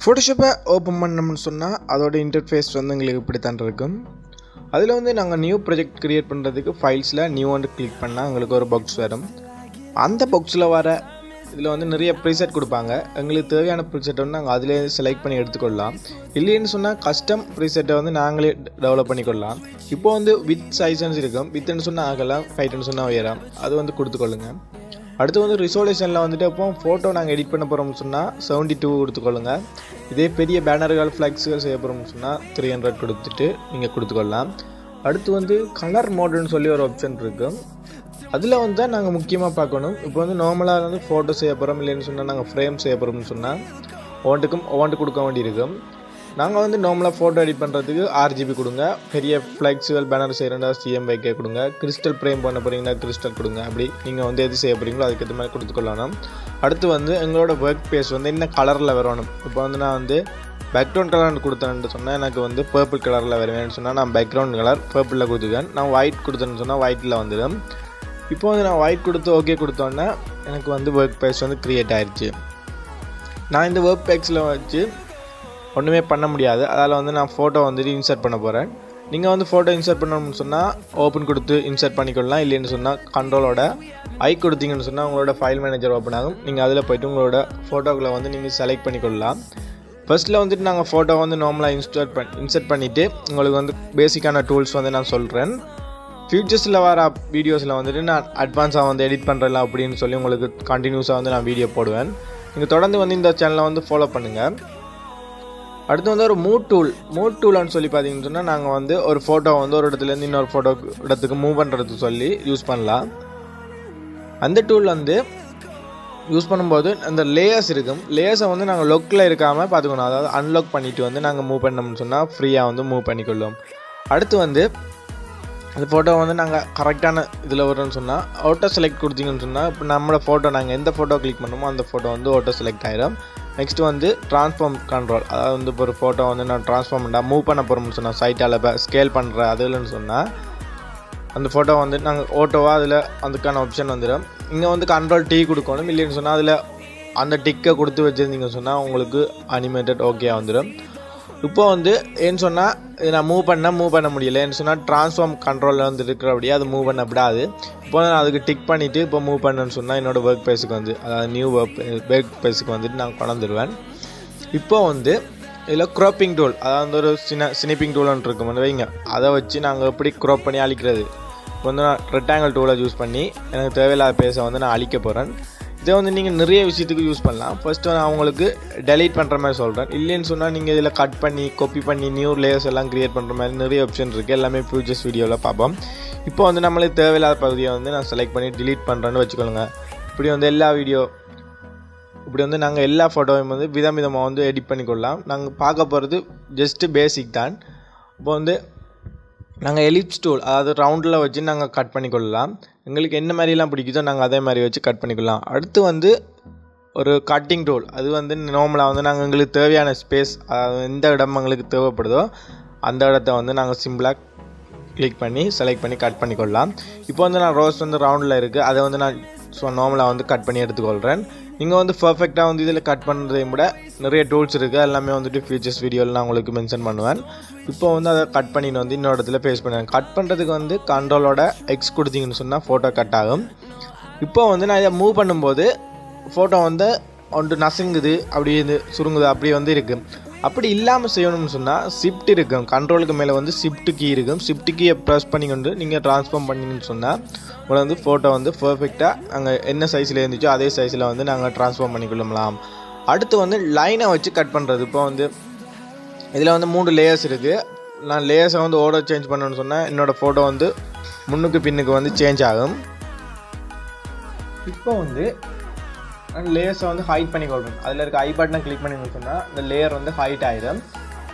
Photoshop open பண்ணோம்னு சொன்னா அதோட இன்டர்ஃபேஸ் வந்து உங்களுக்கு இப்படி தான் இருக்கும். அதில் வந்து நாங்கள் நியூ ப்ராஜெக்ட் கிரியேட் பண்ணுறதுக்கு ஃபைல்ஸில் நியூ வந்து கிளிக் பண்ணால் எங்களுக்கு ஒரு பாக்ஸ் வரும். அந்த பாக்ஸில் வர இதில் வந்து நிறைய ப்ரீசெட் கொடுப்பாங்க. எங்களுக்கு தேவையான ப்ரீசெட்டை வந்து நாங்கள் அதிலே செலக்ட் பண்ணி எடுத்துக்கொள்ளலாம். இல்லைன்னு சொன்னால் கஸ்டம் ப்ரீசெட்டை வந்து நாங்களே டெவலப் பண்ணிக்கொள்ளலாம். இப்போ வந்து வித் சைஸன்ஸ் இருக்கும். வித்துன்னு சொன்னால் ஆகலாம், ஹைட்டுன்னு சொன்னால் உயரம், அது வந்து கொடுத்துக்கொள்ளுங்க. அடுத்து வந்து ரிசோல்யூஷனில் வந்துட்டு இப்போ ஃபோட்டோ நாங்கள் எடிட் பண்ண போகிறோம்னு சொன்னால் 72 கொடுத்துக்கொள்ளுங்க. இதே பெரிய பேனர்கள் ஃப்ளெக்ஸுகள் செய்ய போகிறோம்னு சொன்னால் 300 கொடுத்துட்டு நீங்கள் கொடுத்துக்கொள்ளலாம். அடுத்து வந்து கலர் மோடுன்னு சொல்லி ஒரு ஆப்ஷன் இருக்கும். அதில் வந்து நாங்கள் முக்கியமாக பார்க்கணும். இப்போ வந்து நார்மலாக வந்து ஃபோட்டோ செய்ய போகிறோம், இல்லைன்னு சொன்னால் நாங்கள் ஃப்ரேம் செய்ய போகிறோம்னு சொன்னால் ஒவ்வொன்றுக்கு கொடுக்க வேண்டியிருக்கும். நாங்கள் வந்து நார்மலாக ஃபோட்டோ எடிட் பண்ணுறதுக்கு RGB கொடுங்க. பெரிய ஃப்ளெக்ஸுகள் பேனர் செய்கிறா CMYK கொடுங்க. கிறிஸ்டல் ஃப்ரேம் பண்ண போகிறீங்கன்னா கிறிஸ்டல் கொடுங்க. அப்படி நீங்கள் வந்து எது செய்ய போகிறீங்களோ அதுக்கேற்ற மாதிரி கொடுத்துக்கொள்ளணும். அடுத்து வந்து எங்களோட ஒர்க் பேஸ் வந்து என்ன கலரில் வரணும். இப்போ வந்து நான் வந்து பேக்ரவுண்ட் கலர் கொடுத்தேன்னு சொன்னால் எனக்கு வந்து பர்பிள் கலரில் வருவேன்னு சொன்னால் நான் பேக்ரவுண்ட் கலர் பர்பிளில் கொடுத்துக்கேன். நான் ஒயிட் கொடுத்தேன்னு சொன்னால் ஒயிட்டில் வந்துடும். இப்போ வந்து நான் ஒயிட் கொடுத்து ஓகே கொடுத்தோன்னே எனக்கு வந்து ஒர்க் பேஸ் வந்து க்ரியேட் ஆயிடுச்சு. நான் இந்த ஒர்க் பேக்ஸில் வச்சு ஒன்றுமே பண்ண முடியாது. அதால் வந்து நான் ஃபோட்டோ வந்துட்டு இன்சர்ட் பண்ண போகிறேன். நீங்கள் வந்து ஃபோட்டோ இன்சர்ட் பண்ணணும்னு சொன்னால் ஓப்பன் கொடுத்து இன்சர்ட் பண்ணிக்கொள்ளலாம். இல்லைன்னு சொன்னால் கண்ட்ரோலோட ஐ கொடுத்தீங்கன்னு சொன்னால் உங்களோட ஃபைல் மேனேஜர் ஓப்பன் ஆகும். நீங்கள் அதில் போய்ட்டு உங்களோட ஃபோட்டோக்களை வந்து நீங்கள் செலக்ட் பண்ணிக்கொள்ளலாம். ஃபர்ஸ்ட்டில் வந்துட்டு நாங்கள் ஃபோட்டோ வந்து நார்மலாக இன்சர்ட் பண்ணிவிட்டு உங்களுக்கு வந்து பேசிக்கான டூல்ஸ் வந்து நான் சொல்கிறேன். ஃபியூச்சர்ஸில் வர வீடியோஸில் வந்துட்டு நான் அட்வான்ஸாக வந்து எடிட் பண்ணுறலாம் அப்படின்னு சொல்லி உங்களுக்கு கண்டினியூஸாக வந்து நான் வீடியோ போடுவேன். நீங்கள் தொடர்ந்து வந்து இந்த சேனலை வந்து ஃபாலோ பண்ணுங்கள். அடுத்து வந்து ஒரு மூட் டூல்னு சொல்லி பார்த்தீங்கன்னு சொன்னால் நாங்கள் வந்து ஒரு ஃபோட்டோ வந்து ஒரு இடத்துலேருந்து இன்னொரு ஃபோட்டோ இடத்துக்கு மூவ் பண்ணுறதுக்கு சொல்லி யூஸ் பண்ணலாம். அந்த டூல் வந்து யூஸ் பண்ணும்போது அந்த லேயர்ஸ் இருக்கும். லேயர்ஸை வந்து நாங்கள் லொக்கில் இருக்காமல் பார்த்துக்கணும். அதாவது அன்லாக் பண்ணிவிட்டு வந்து நாங்கள் மூவ் பண்ணோம்னு சொன்னால் ஃப்ரீயாக வந்து மூவ் பண்ணிக்கொள்ளும். அடுத்து வந்து அந்த ஃபோட்டோ வந்து நாங்கள் கரெக்டான இதில் வரும்னு சொன்னால் ஆட்டோ செலக்ட் கொடுத்தீங்கன்னு சொன்னால் இப்போ நம்மளோட ஃபோட்டோ நாங்கள் எந்த ஃபோட்டோ கிளிக் பண்ணுமோ அந்த ஃபோட்டோ வந்து ஆட்டோ செலக்ட் ஆகிடும். நெக்ஸ்ட் வந்து ட்ரான்ஸ்ஃபார்ம் கண்ட்ரோல், அதாவது வந்து இப்போ ஒரு ஃபோட்டோ வந்து நான் ட்ரான்ஸ்ஃபார்ம் மூவ் பண்ண போகிறோம்னு சொன்னால் சைட்டால் ஸ்கேல் பண்ணுற அதுலன்னு சொன்னால் அந்த ஃபோட்டோ வந்து நாங்கள் ஓட்டோவாக அதில் அதுக்கான ஆப்ஷன் வந்துடும். இங்கே வந்து கண்ட்ரோல் T கொடுக்கணும். இல்லைன்னு சொன்னால் அதில் அந்த டிக்கை கொடுத்து வச்சுருந்தீங்கன்னு சொன்னால் உங்களுக்கு அனிமேட்டட் ஓகே வந்துடும். இப்போ வந்து ஏன்னு சொன்னால் இது நான் மூவ் பண்ண முடியல. ஏன்னு சொன்னால் ட்ரான்ஸ்ஃபார்ம் கண்ட்ரோலில் வந்து இருக்கிறபடியே அது மூவ் பண்ண விடாது. இப்போ நான் அதுக்கு டிக் பண்ணிவிட்டு இப்போ மூவ் பண்ணேன்னு சொன்னால் என்னோடய ஒர்க் பேஸுக்கு வந்து அதாவது நியூ ஒர்க் பேஸுக்கு வந்துட்டு நான் கொண்டுருவேன். இப்போ வந்து இதில் க்ராப்பிங் டூல், அதாவது ஒரு ஸ்னிப்பிங் டூல்னு இருக்கும் வந்து வைங்க. அதை வச்சு நாங்கள் எப்படி க்ராப் பண்ணி அழிக்கிறது. இப்போ வந்து நான் ரெக்டாங்கிள் டூலை யூஸ் பண்ணி எனக்கு தேவையில்லாத பேஸை வந்து நான் அழிக்க போகிறேன். இதை வந்து நீங்கள் நிறைய விஷயத்துக்கு யூஸ் பண்ணலாம். ஃபஸ்ட்டு நான் அவங்களுக்கு டெலீட் பண்ணுற மாதிரி சொல்கிறேன். இல்லைன்னு சொன்னால் நீங்கள் இதில் கட் பண்ணி காப்பி பண்ணி நியூ லேயர்ஸ் எல்லாம் க்ரியேட் பண்ணுற மாதிரி நிறைய ஆப்ஷன் இருக்குது. எல்லாமே ஃபியூச்சர்ஸ் வீடியோவில் பார்ப்போம். இப்போ வந்து நம்மளுக்கு தேவையில்லாத பகுதியை வந்து நான் செலக்ட் பண்ணி டிலீட் பண்ணுறேன்னு வச்சுக்கோங்க. இப்படி வந்து நாங்கள் எல்லா ஃபோட்டோவையும் வந்து விதமாக வந்து எடிட் பண்ணிக்கொள்ளலாம். நாங்கள் பார்க்க போகிறது ஜஸ்ட்டு பேசிக் தான். இப்போ வந்து நாங்கள் எலிப்ஸ் டூல், அதாவது ரவுண்டில் வச்சு நாங்கள் கட் பண்ணிக்கொள்ளலாம். எங்களுக்கு என்ன மாதிரிலாம் பிடிக்குதோ நாங்கள் அதே மாதிரி வச்சு கட் பண்ணிக்கலாம். அடுத்து வந்து ஒரு கட்டிங் டூல், அது வந்து நார்மலாக வந்து நாங்கள் எங்களுக்கு தேவையான ஸ்பேஸ், அதாவது எந்த இடம் எங்களுக்கு தேவைப்படுதோ அந்த இடத்த வந்து நாங்கள் சிம்பிளாக கிளிக் பண்ணி செலக்ட் பண்ணி கட் பண்ணிக்கொள்ளலாம். இப்போ வந்து நான் ரோஸ் வந்து ரவுண்டில் இருக்குது, அதை வந்து நான் நார்மலாக வந்து கட் பண்ணி எடுத்துக்கொள்கிறேன். நீங்கள் வந்து பர்ஃபெக்டாக வந்து இதில் கட் பண்ணுறதையும் விட நிறைய டூல்ஸ் இருக்குது. எல்லாமே வந்துட்டு ஃபியூச்சர்ஸ் வீடியோவில் நான் உங்களுக்கு மென்ஷன் பண்ணுவேன். இப்போ வந்து அதை கட் பண்ணிட்டு வந்து இன்னொரு இடத்துல பேஸ்ட் பண்ணுவேன். கட் பண்ணுறதுக்கு வந்து கண்ட்ரோலோட X கொடுத்தீங்கன்னு சொன்னால் ஃபோட்டோ கட் ஆகும். இப்போ வந்து நான் இதை மூவ் பண்ணும்போது ஃபோட்டோ வந்து ஒன்று நசுங்குது, அப்படி இது சுருங்குது, அப்படி வந்து இருக்குது. அப்படி இல்லாமல் செய்யணும்னு சொன்னால் ஷிஃப்ட் இருக்கும். கண்ட்ரோலுக்கு மேலே வந்து ஷிஃப்ட் கீ இருக்கும். ஷிஃப்ட் கீயை ப்ரெஸ் பண்ணிக்கொண்டு நீங்கள் ட்ரான்ஸ்ஃபார்ம் பண்ணிங்கன்னு சொன்னால் உங்களை வந்து ஃபோட்டோ வந்து பர்ஃபெக்டாக அங்கே என்ன சைஸில் இருந்துச்சோ அதே சைஸில் வந்து நாங்கள் ட்ரான்ஸ்ஃபார்ம் பண்ணிக்கொள்ளலாம். அடுத்து வந்து லைனை வச்சு கட் பண்ணுறது. இப்போ வந்து இதில் வந்து 3 லேயர்ஸ் இருக்குது. நான் லேயர்ஸை வந்து ஆர்டர் சேஞ்ச் பண்ணணும்னு சொன்னால் என்னோடய ஃபோட்டோ வந்து முன்னுக்கு பின்னுக்கு வந்து சேஞ்ச் ஆகும். இப்போ வந்து லேயர்ஸை வந்து ஹைட் பண்ணிக்கொள்கிறேன். அதில் இருக்க ஐ பட்டனை கிளிக் பண்ணிங்கன்னு சொன்னால் இந்த லேயர் வந்து ஹைட் ஆகிடும்.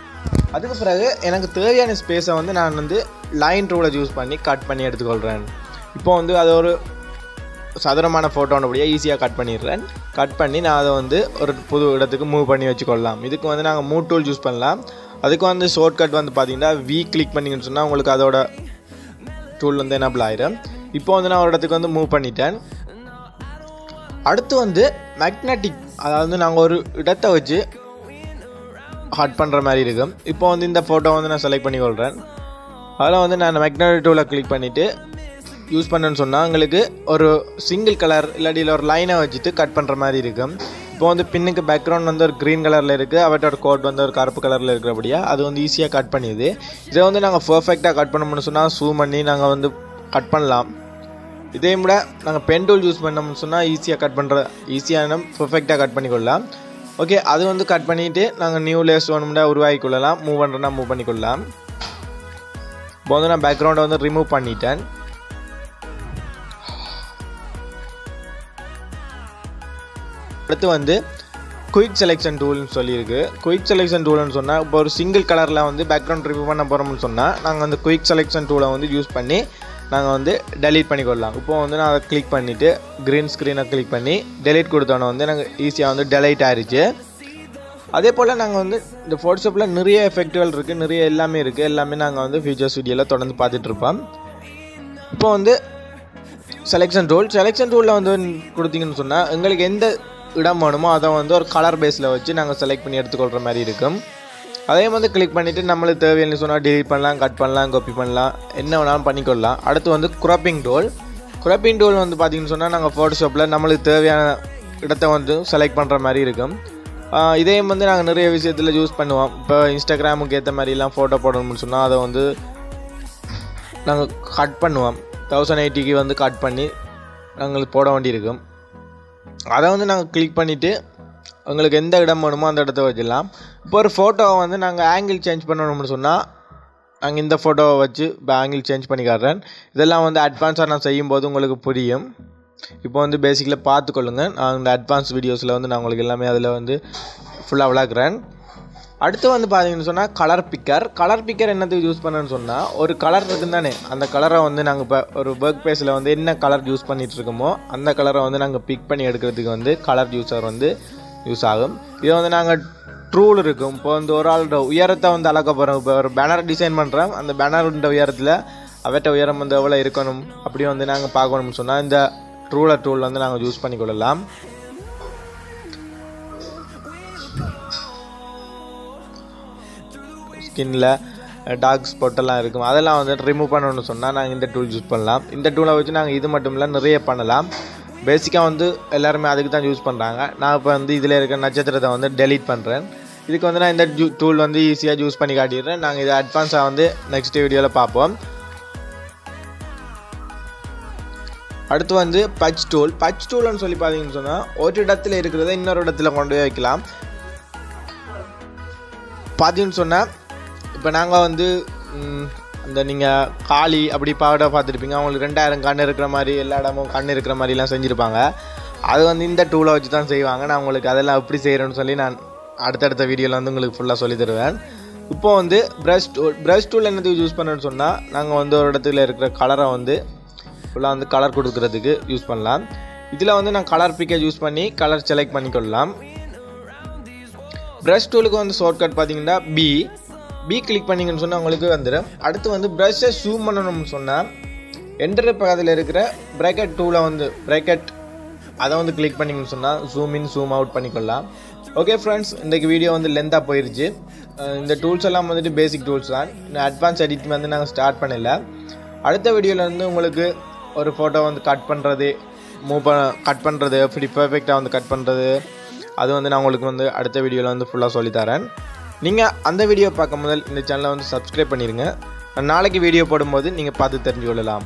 அதுக்கு பிறகு எனக்கு தேவையான ஸ்பேஸை வந்து நான் வந்து லைன் டூலை யூஸ் பண்ணி கட் பண்ணி எடுத்துக்கொள்கிறேன். இப்போ வந்து அது ஒரு சதுரமான ஃபோட்டோனபடியாக ஈஸியாக கட் பண்ணிடுறேன். கட் பண்ணி நான் அதை வந்து ஒரு புது இடத்துக்கு மூவ் பண்ணி வச்சுக்கொள்ளலாம். இதுக்கு வந்து நாங்கள் மூவ் டூல் யூஸ் பண்ணலாம். அதுக்கு வந்து ஷார்ட்கட் வந்து பார்த்தீங்கன்னா கிளிக் பண்ணிங்கன்னு சொன்னால் உங்களுக்கு அதோட டூல் வந்து எனேபிள் ஆகிடும். இப்போ வந்து நான் ஒரு இடத்துக்கு வந்து மூவ் பண்ணிட்டேன். அடுத்து வந்து மேக்னெட்டிக், அதாவது நாங்கள் ஒரு இடத்தை வச்சு ஹட் பண்ணுற மாதிரி இருக்கும். இப்போ வந்து இந்த ஃபோட்டோ வந்து நான் செலக்ட் பண்ணிக்கொள்கிறேன். அதில் வந்து நான் மேக்னெட்டிக் டூலை கிளிக் பண்ணிவிட்டு யூஸ் பண்ணேன்னு சொன்னால் உங்களுக்கு ஒரு சிங்கிள் கலர் இல்லாட்டி ஒரு லைனை வச்சுட்டு கட் பண்ணுற மாதிரி இருக்கும். இப்போ வந்து பின்னுக்கு பேக்ரவுண்ட் வந்து ஒரு க்ரீன் கலரில் இருக்குது, அவற்றோட கோட் வந்து ஒரு கருப்பு கலரில் இருக்கிறபடியா அது வந்து ஈஸியாக கட் பண்ணிடுது. இதை வந்து நாங்கள் பர்ஃபெக்டாக கட் பண்ணணும்னு சொன்னால் ஜூம் பண்ணி நாங்கள் வந்து கட் பண்ணலாம். இதே விட நாங்கள் பென் டூல் யூஸ் பண்ணோம்னு சொன்னால் ஈஸியான பர்ஃபெக்டாக கட் பண்ணிக்கொள்ளலாம். ஓகே, அது வந்து கட் பண்ணிவிட்டு நாங்கள் நியூ லேயர்ஸ் வேணும்னா உருவாக்கி கொள்ளலாம், மூவ் பண்ணுறோன்னா மூவ் பண்ணிக்கொள்ளலாம். இப்போ வந்து நான் பேக்ரவுண்டை வந்து ரிமூவ் பண்ணிட்டேன். அடுத்து வந்து குயிக் செலெக்ஷன் டூல்னு சொல்லியிருக்கு. குயிக் செலெக்ஷன் டூல்னு சொன்னால் இப்போ ஒரு சிங்கிள் கலரில் வந்து பேக்ரவுண்ட் ரிமூவ் பண்ண போகிறோம்னு சொன்னால் நாங்கள் அந்த குயிக் செலெக்ஷன் டூலை வந்து யூஸ் பண்ணி நாங்கள் வந்து டெலீட் பண்ணிக்கொள்ளலாம். இப்போ வந்து நான் அதை கிளிக் பண்ணிவிட்டு க்ரீன் ஸ்க்ரீனை கிளிக் பண்ணி டெலீட் கொடுத்தோன்னே வந்து நாங்கள் ஈஸியாக வந்து டெலீட் ஆகிடுச்சு. அதே போல் நாங்கள் வந்து இந்த ஃபோட்டோஷாப்பில் நிறைய எஃபெக்ட்டுகள் இருக்குது, நிறைய எல்லாமே இருக்குது. எல்லாமே நாங்கள் வந்து ஃபியூச்சர்ஸ் வீடியோவில் தொடர்ந்து பார்த்துட்ருப்போம். இப்போ வந்து செலெக்ஷன் டூலில் வந்து கொடுத்தீங்கன்னு சொன்னால் எங்களுக்கு எந்த இடம் வேணுமோ அதை வந்து ஒரு கலர் பேஸில் வச்சு நாங்கள் செலக்ட் பண்ணி எடுத்துக்கொள்கிற மாதிரி இருக்கும். அதே வந்து கிளிக் பண்ணிவிட்டு நம்மளுக்கு தேவையான சொன்னால் டிலீட் பண்ணலாம், கட் பண்ணலாம், காப்பி பண்ணலாம், என்ன வேணாலும் பண்ணிக்கொள்ளலாம். அடுத்து வந்து குராப்பிங் டூல் வந்து பார்த்திங்கன்னு சொன்னால் நாங்கள் ஃபோட்டோஷாப்பில் நம்மளுக்கு தேவையான இடத்த வந்து செலக்ட் பண்ணுற மாதிரி இருக்கும். இதையும் வந்து நாங்கள் நிறைய விஷயத்தில் யூஸ் பண்ணுவோம். இப்போ இன்ஸ்டாகிராமுக்கு ஏற்ற மாதிரிலாம் ஃபோட்டோ போடணும்னு சொன்னால் அதை வந்து நாங்கள் கட் பண்ணுவோம். 1080க்கு வந்து கட் பண்ணி நாங்களுக்கு போட வேண்டியிருக்கும். அதை வந்து நாங்கள் கிளிக் பண்ணிவிட்டு உங்களுக்கு எந்த இடம் வேணுமோ அந்த இடத்த வச்சிடலாம். இப்போ ஒரு ஃபோட்டோவை வந்து நாங்கள் ஆங்கிள் சேஞ்ச் பண்ணணும்னு சொன்னால் நாங்கள் இந்த ஃபோட்டோவை வச்சு இப்போ ஆங்கிள் சேஞ்ச் பண்ணி காட்டுறேன். இதெல்லாம் வந்து அட்வான்ஸாக நான் செய்யும்போது உங்களுக்கு புரியும். இப்போ வந்து பேசிக்கில் பார்த்துக்கொள்ளுங்கள். நான் இந்த அட்வான்ஸ் வீடியோஸில் வந்து நான் உங்களுக்கு எல்லாமே அதில் வந்து ஃபுல்லாக விளாக்குறேன். அடுத்து வந்து பார்த்தீங்கன்னு சொன்னால் கலர் பிக்கர் என்னத்துக்கு யூஸ் பண்ணேன்னு சொன்னால் ஒரு கலர் இருக்குன்னு தானே, அந்த கலரை வந்து நாங்கள் இப்போ ஒரு ஒர்க் பேஸில் வந்து என்ன கலர் யூஸ் பண்ணிகிட்டு இருக்கோமோ அந்த கலரை வந்து நாங்கள் பிக் பண்ணி எடுக்கிறதுக்கு வந்து கலர் யூஸர் வந்து யூஸ் ஆகும். இதை வந்து நாங்கள் ட்ரூல் இருக்கும். இப்போ வந்து ஒரு ஆளோட உயரத்தை வந்து அளக்க போகிறோம். இப்போ ஒரு பேனர் டிசைன் பண்ணுறோம், அந்த பேனருன்ற உயரத்தில் அவற்ற உயரம் வந்து எவ்வளோ இருக்கணும் அப்படி வந்து நாங்கள் பார்க்கணும்னு சொன்னால் இந்த டூல் வந்து நாங்கள் யூஸ் பண்ணிக்கொள்ளலாம். ஸ்கின்னில் டார்க் ஸ்பாட்டெல்லாம் இருக்கும், அதெல்லாம் வந்து ரிமூவ் பண்ணணும்னு சொன்னால் நாங்கள் இந்த டூல் யூஸ் பண்ணலாம். இந்த டூலை வச்சு நாங்கள் இது மட்டும் இல்லை நிறைய பண்ணலாம். பேசிக்காக வந்து எல்லாருமே அதுக்கு தான் யூஸ் பண்ணுறாங்க. நான் இப்போ வந்து இதில் இருக்கிற நட்சத்திரத்தை வந்து டெலீட் பண்ணுறேன். இதுக்கு வந்து நான் இந்த டூல் வந்து ஈஸியாக யூஸ் பண்ணி காட்டிடுறேன். நாங்கள் இதை அட்வான்ஸாக வந்து நெக்ஸ்ட் வீடியோவில் பார்ப்போம். அடுத்து வந்து பட்ச் டூல்னு சொல்லி பார்த்தீங்கன்னு சொன்னால் ஒரு இடத்துல இருக்கிறத இன்னொரு இடத்துல கொண்டு போய் வைக்கலாம். பார்த்தீங்கன்னு சொன்னால் இப்போ நாங்கள் வந்து அந்த நீங்கள் காளி அப்படி பாட பார்த்துருப்பீங்க, அவங்களுக்கு 2000 கண் இருக்கிற மாதிரி எல்லா இடமும் கண் இருக்கிற மாதிரிலாம் செஞ்சுருப்பாங்க. அது வந்து இந்த டூலை வச்சு தான் செய்வாங்க. நான் உங்களுக்கு அதெல்லாம் எப்படி செய்கிறேன்னு சொல்லி நான் அடுத்தடுத்த வீடியோவில் வந்து உங்களுக்கு ஃபுல்லாக சொல்லி தருவேன். இப்போ வந்து ப்ரஷ் டூல் என்னதுக்கு யூஸ் பண்ணுறேன்னு சொன்னால் நாங்கள் வந்து ஒரு இடத்துல இருக்கிற கலரை வந்து ஃபுல்லாக வந்து கலர் கொடுக்குறதுக்கு யூஸ் பண்ணலாம். இதில் வந்து நான் கலர் பிக்கை யூஸ் பண்ணி கலர் செலக்ட் பண்ணிக்கொள்ளலாம். ப்ரஷ் டூலுக்கு வந்து ஷார்ட்கட் பார்த்தீங்கன்னா பி கிளிக் பண்ணிங்கன்னு சொன்னால் உங்களுக்கு வந்துடும். அடுத்து வந்து ப்ரஷ்ஷை ஜூம் பண்ணணும்னு சொன்னால் என்டர் பக்கத்தில் இருக்கிற ப்ராக்கெட் டூலை வந்து அதை வந்து கிளிக் பண்ணிங்கன்னு சொன்னால் ஜூம் இன் ஜூம் அவுட் பண்ணிக்கொள்ளலாம். ஓகே ஃப்ரெண்ட்ஸ், இன்றைக்கு வீடியோ வந்து லென்த்தாக போயிடுச்சு. இந்த டூல்ஸ் எல்லாம் வந்துட்டு பேசிக் டூல்ஸ் தான். இந்த அட்வான்ஸ் எடிட் வந்து நாங்கள் ஸ்டார்ட் பண்ணல. அடுத்த வீடியோவில் வந்து உங்களுக்கு ஒரு ஃபோட்டோ வந்து கட் பண்ணுறது எப்படி பர்ஃபெக்டாக வந்து கட் பண்ணுறது அது வந்து நான் உங்களுக்கு வந்து அடுத்த வீடியோவில் வந்து ஃபுல்லாக சொல்லித்தரேன். நீங்கள் அந்த வீடியோ பார்க்கும் முதல் இந்த சேனலை வந்து சப்ஸ்கிரைப் பண்ணிடுங்க. நாளைக்கு வீடியோ போடும்போது நீங்கள் பார்த்து தெரிஞ்சு கொள்ளலாம்.